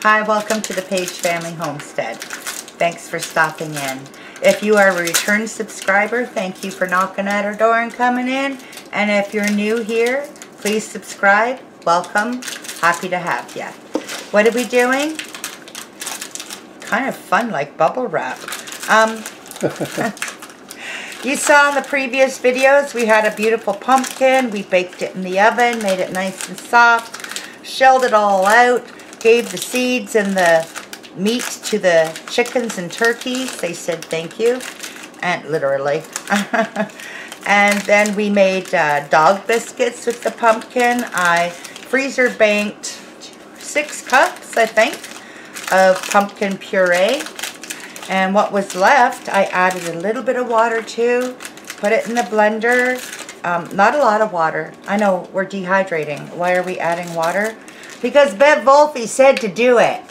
Hi, welcome to the Paige family homestead. Thanks for stopping in. If you are a return subscriber, thank you for knocking at our door and coming in. And if you're new here, please subscribe. Welcome. Happy to have you. What are we doing? Kind of fun, like bubble wrap. You saw in the previous videos, we had a beautiful pumpkin. We baked it in the oven, made it nice and soft, shelled it all out, gave the seeds and the meat to the chickens and turkeys. They said thank you, and literally. And then we made dog biscuits with the pumpkin. I freezer banked 6 cups, I think, of pumpkin puree. And what was left, I added a little bit of water to, put it in the blender. Not a lot of water. I know, we're dehydrating. Why are we adding water? Because Bev Wolfie said to do it.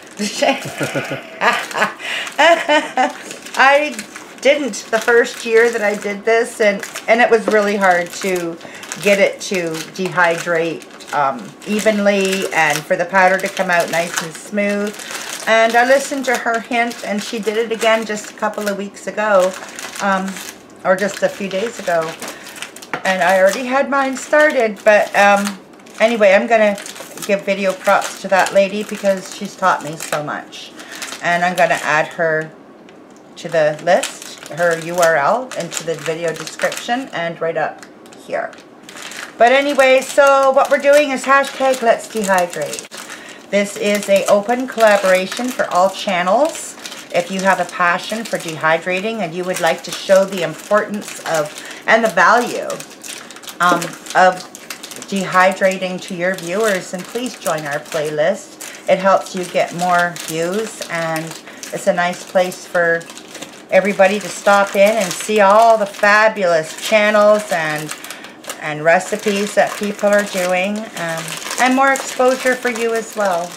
I didn't the first year that I did this, and it was really hard to get it to dehydrate evenly and for the powder to come out nice and smooth. And I listened to her hint, and she did it again just a couple of weeks ago, or just a few days ago. And I already had mine started, but anyway, I'm going to give video props to that lady because she's taught me so much. And I'm going to add her to the list, her URL, into the video description and right up here. But anyway, so what we're doing is hashtag Let's Dehydrate. This is an open collaboration for all channels. If you have a passion for dehydrating and you would like to show the importance of and the value of dehydrating to your viewers, then please join our playlist. It helps you get more views, and it's a nice place for everybody to stop in and see all the fabulous channels and recipes that people are doing, and more exposure for you as well.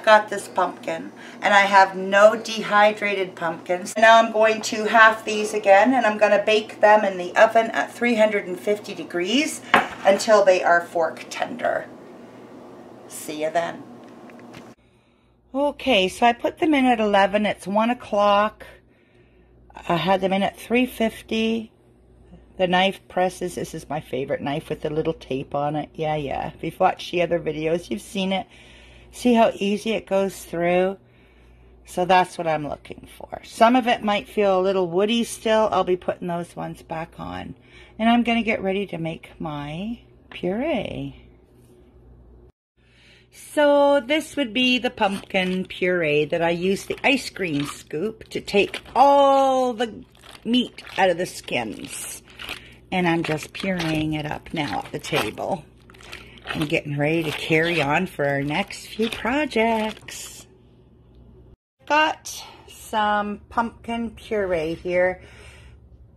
Got this pumpkin, and I have no dehydrated pumpkins. Now I'm going to half these again, and I'm going to bake them in the oven at 350 degrees until they are fork tender. See you then. Okay, so I put them in at 11. It's 1 o'clock. I had them in at 350. The knife presses. This is my favorite knife with the little tape on it. Yeah. If you've watched the other videos, you've seen it. See how easy it goes through? So that's what I'm looking for. Some of it might feel a little woody still. I'll be putting those ones back on. And I'm going to get ready to make my puree. So this would be the pumpkin puree that I use the ice cream scoop to take all the meat out of the skins. And I'm just pureeing it up now at the table. And getting ready to carry on for our next few projects. Got some pumpkin puree here.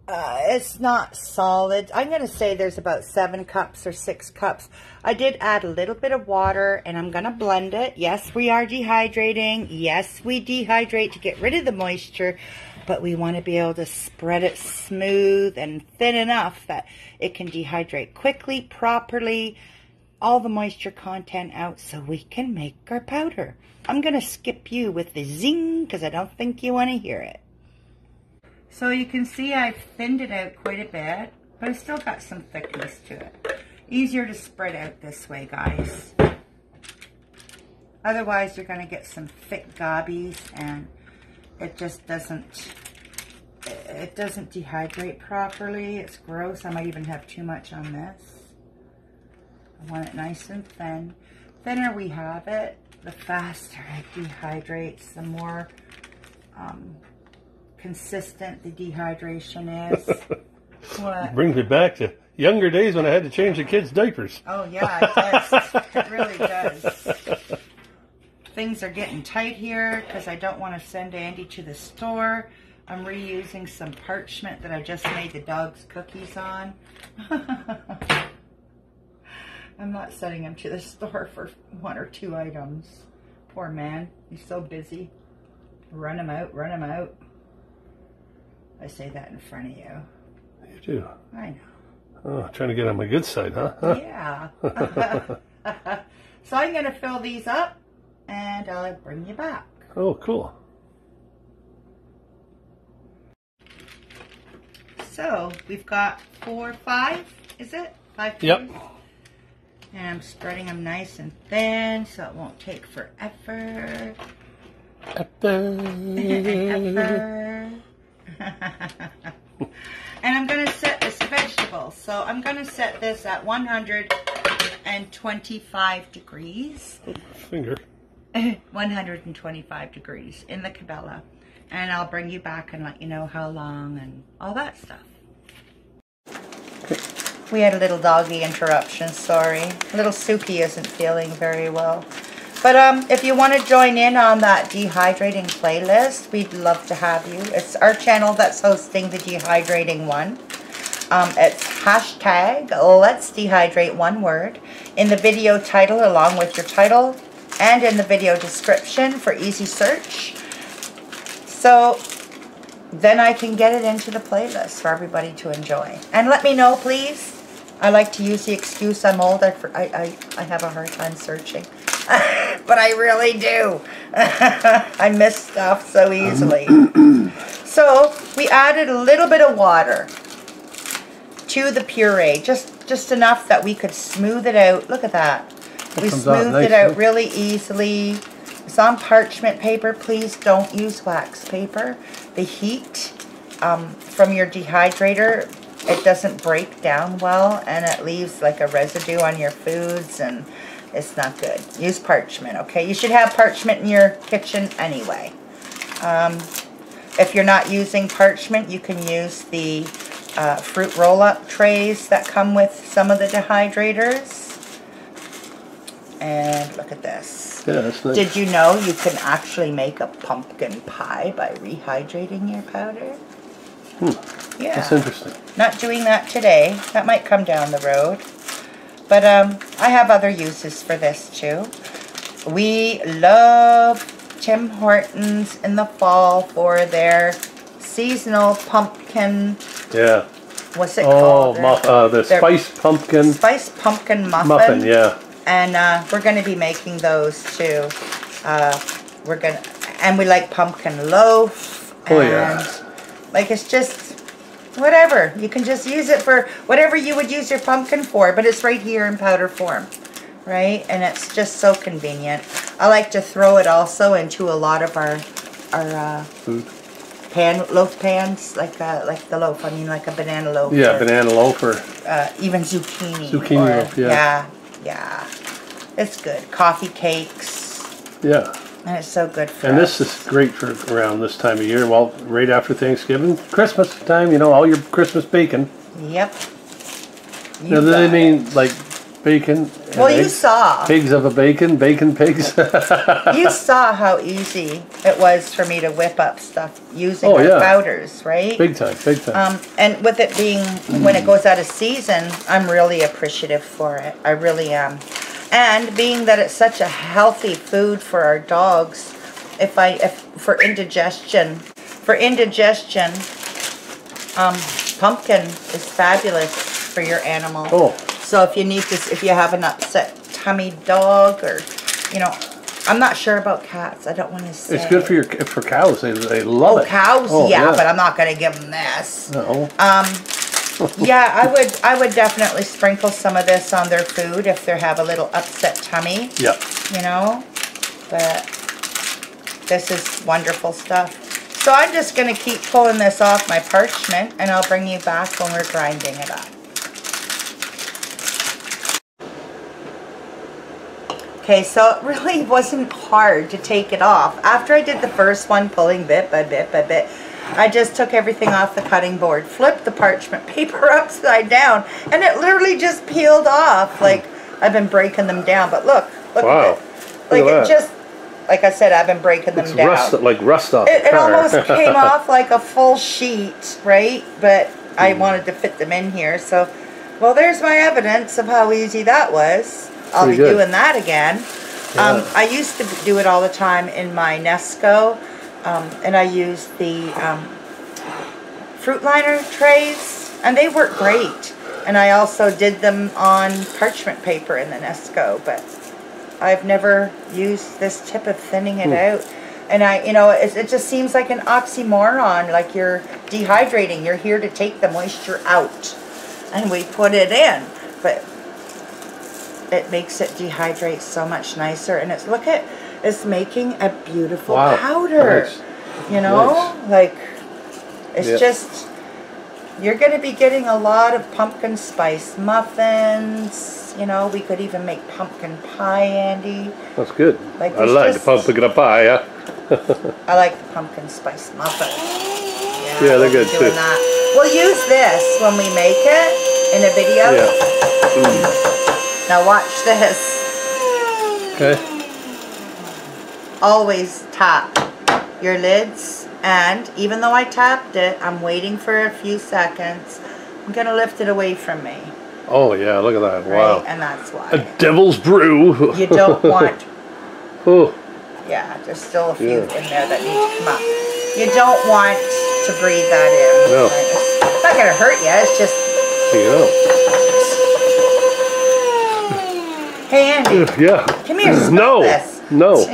It's not solid. I'm going to say there's about 7 cups or 6 cups. I did add a little bit of water, and I'm going to blend it. Yes, we are dehydrating. Yes, we dehydrate to get rid of the moisture, but we want to be able to spread it smooth and thin enough that it can dehydrate quickly, properly, all the moisture content out so we can make our powder. I'm going to skip you with the zing because I don't think you want to hear it. So you can see I've thinned it out quite a bit, but I still got some thickness to it. Easier to spread out this way, guys. Otherwise you're going to get some thick gobbies, and it just doesn't dehydrate properly. It's gross. I might even have too much on this. I want it nice and thin. Thinner we have it, the faster it dehydrates, the more consistent the dehydration is. What? Brings me back to younger days when I had to change the kids' diapers. Oh yeah, it does. It really does. Things are getting tight here because I don't want to send Andy to the store. I'm reusing some parchment that I just made the dog's cookies on. I'm not sending him to the store for 1 or 2 items. Poor man, he's so busy. Run him out, run him out. I say that in front of you. You do? I know. Oh, trying to get on my good side, huh? Yeah. So I'm going to fill these up and I'll bring you back. Oh, cool. So we've got 5, is it? 5 pieces? Yep. And I'm spreading them nice and thin so it won't take forever. And I'm going to set this vegetable. So I'm going to set this at 125 degrees. Finger. 125 degrees in the Cabela. And I'll bring you back and let you know how long and all that stuff. We had a little doggy interruption, sorry. Little Suki isn't feeling very well. But if you want to join in on that dehydrating playlist, we'd love to have you. It's our channel that's hosting the dehydrating one. It's hashtag Let's Dehydrate, one word, in the video title along with your title and in the video description for easy search. So then I can get it into the playlist for everybody to enjoy. And let me know, please. I like to use the excuse I'm old. I have a hard time searching. But I really do. I miss stuff so easily. So we added a little bit of water to the puree. Just enough that we could smooth it out. Look at that. We smoothed it out really easily. It's on parchment paper. Please don't use wax paper. The heat from your dehydrator, it doesn't break down well and it leaves like a residue on your foods and it's not good. Use parchment, okay? You should have parchment in your kitchen anyway. If you're not using parchment, you can use the fruit roll-up trays that come with some of the dehydrators. And look at this. Yeah, that's nice. Did you know you can actually make a pumpkin pie by rehydrating your powder? Yeah. That's interesting. Not doing that today. That might come down the road. But I have other uses for this too. We love Tim Hortons in the fall for their seasonal pumpkin. Yeah. What's it called? The spiced pumpkin. Spiced pumpkin muffin. Muffin, yeah. And we're going to be making those too. And we like pumpkin loaf. Oh yeah. Like it's just whatever. You can just use it for whatever you would use your pumpkin for, but it's right here in powder form, right? And it's just so convenient. I like to throw it also into a lot of our food. Loaf pans, like the loaf. I mean, like a banana loaf. Yeah, banana loaf or even zucchini. Zucchini loaf, yeah. Yeah. It's good. Coffee cakes. Yeah. And it's so good for And us. this is great for around this time of year. Well, right after Thanksgiving, Christmas time, you know, all your Christmas bacon. Yep. Now, do they mean like bacon? Well, you saw. Pigs of a bacon pigs. You saw how easy it was for me to whip up stuff using the powders, right? Big time, big time. And with it being, when it goes out of season, I'm really appreciative for it. I really am. And being that it's such a healthy food for our dogs, for indigestion, pumpkin is fabulous for your animal. Oh. So if you need this, if you have an upset tummy dog, or I'm not sure about cats. I don't want to say. It's good for cows. They love it. Cows, yeah, but I'm not going to give them this. No. Yeah, I would definitely sprinkle some of this on their food if they have a little upset tummy. Yeah. You know, but this is wonderful stuff. So I'm just going to keep pulling this off my parchment, and I'll bring you back when we're grinding it up. Okay, so it really wasn't hard to take it off. After I did the first one, pulling bit by bit by bit, I just took everything off the cutting board, flipped the parchment paper upside down, and it literally just peeled off. Like, I've been breaking them down, but look wow. at it. Like, it just, like I said, I've been breaking them down. Rust off It the car. almost came off like a full sheet, right? But I wanted to fit them in here. So, well, there's my evidence of how easy that was. I'll be doing that again. Yeah. I used to do it all the time in my Nesco. And I used the fruit liner trays. And they work great. And I also did them on parchment paper in the Nesco. But I've never used this tip of thinning it out. And it just seems like an oxymoron, like you're dehydrating. You're here to take the moisture out. And we put it in. But it makes it dehydrate so much nicer. And it's making a beautiful powder. Nice. You know? Nice. Like, it's just, you're going to be getting a lot of pumpkin spice muffins. You know, we could even make pumpkin pie, Andy. That's good. Like I like the pumpkin pie, yeah. I like the pumpkin spice muffin. Yeah, they're good too. That. We'll use this when we make it in a video. Yeah. Now watch this. Okay. Always tap your lids, and even though I tapped it, I'm waiting for a few seconds. I'm going to lift it away from me. Oh yeah, look at that. Wow. Right? And that's why. A devil's brew. You don't want... Oh. Yeah, there's still a few in there that need to come up. You don't want to breathe that in. No. It's not going to hurt you, it's just... Hey Andy. Yeah. Come here, smell this. No.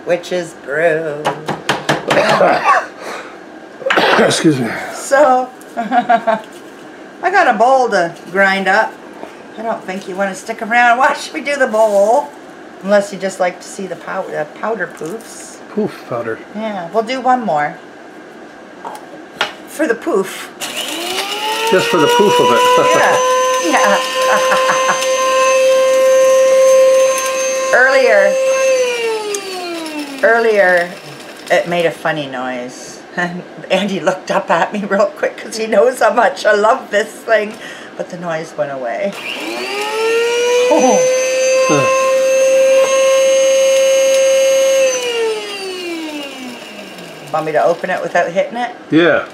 Witch's brew. Excuse me. So, I got a bowl to grind up. I don't think you want to stick around. Why should we do the bowl? Unless you just like to see the powder poofs. Poof powder. Yeah, we'll do one more. For the poof. Just for the poof of it. Yeah. Earlier, it made a funny noise. And Andy looked up at me real quick because he knows how much I love this thing. But the noise went away. Oh. Want me to open it without hitting it? Yeah.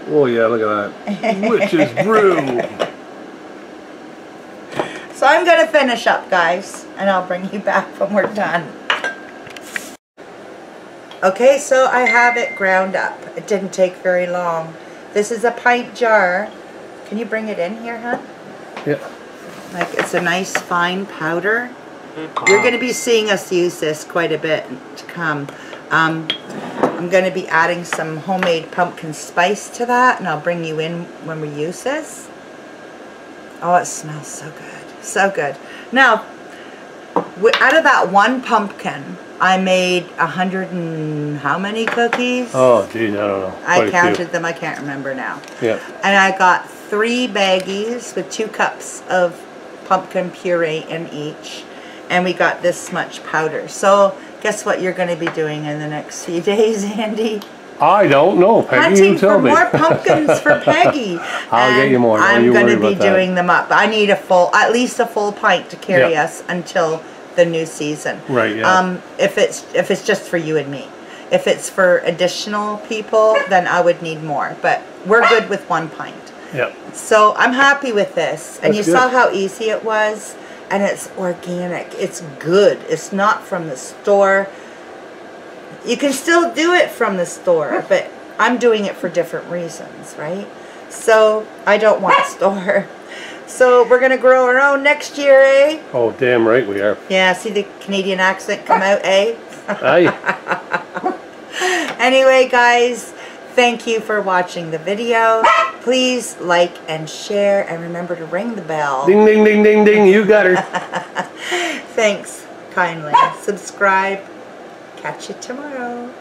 Oh yeah, look at that. Witch's brew. So I'm going to finish up, guys. And I'll bring you back when we're done. Okay, so I have it ground up. It didn't take very long. This is a pint jar. Can you bring it in here, hon? Yeah. Like, it's a nice fine powder. You're going to be seeing us use this quite a bit to come. I'm going to be adding some homemade pumpkin spice to that, and I'll bring you in when we use this. Oh, it smells so good. So good. Now, out of that one pumpkin, I made 100 and how many cookies? Oh, geez, I don't know. I counted them. I can't remember now. Yeah. And I got 3 baggies with 2 cups of pumpkin puree in each. And we got this much powder. So, guess what you're going to be doing in the next few days, Andy? I don't know, Peggy. Hunting You tell me. for more pumpkins for Peggy. I'll get you more. I'm going to be doing them up. I need at least a full pint to carry us until the new season. Right, yeah. If it's just for you and me. If it's for additional people, then I would need more. But we're good with 1 pint. Yeah. So I'm happy with this. And That's you good. saw how easy it was. And it's organic. It's good. It's not from the store. You can still do it from the store, but I'm doing it for different reasons, right? So I don't want store. So we're going to grow our own next year, eh? Oh, damn right we are. Yeah, see the Canadian accent come out, eh? Aye. Anyway, guys, thank you for watching the video. Please like and share, and remember to ring the bell. Ding, ding, ding, ding, ding. You got her. Thanks kindly. Subscribe. Catch you tomorrow.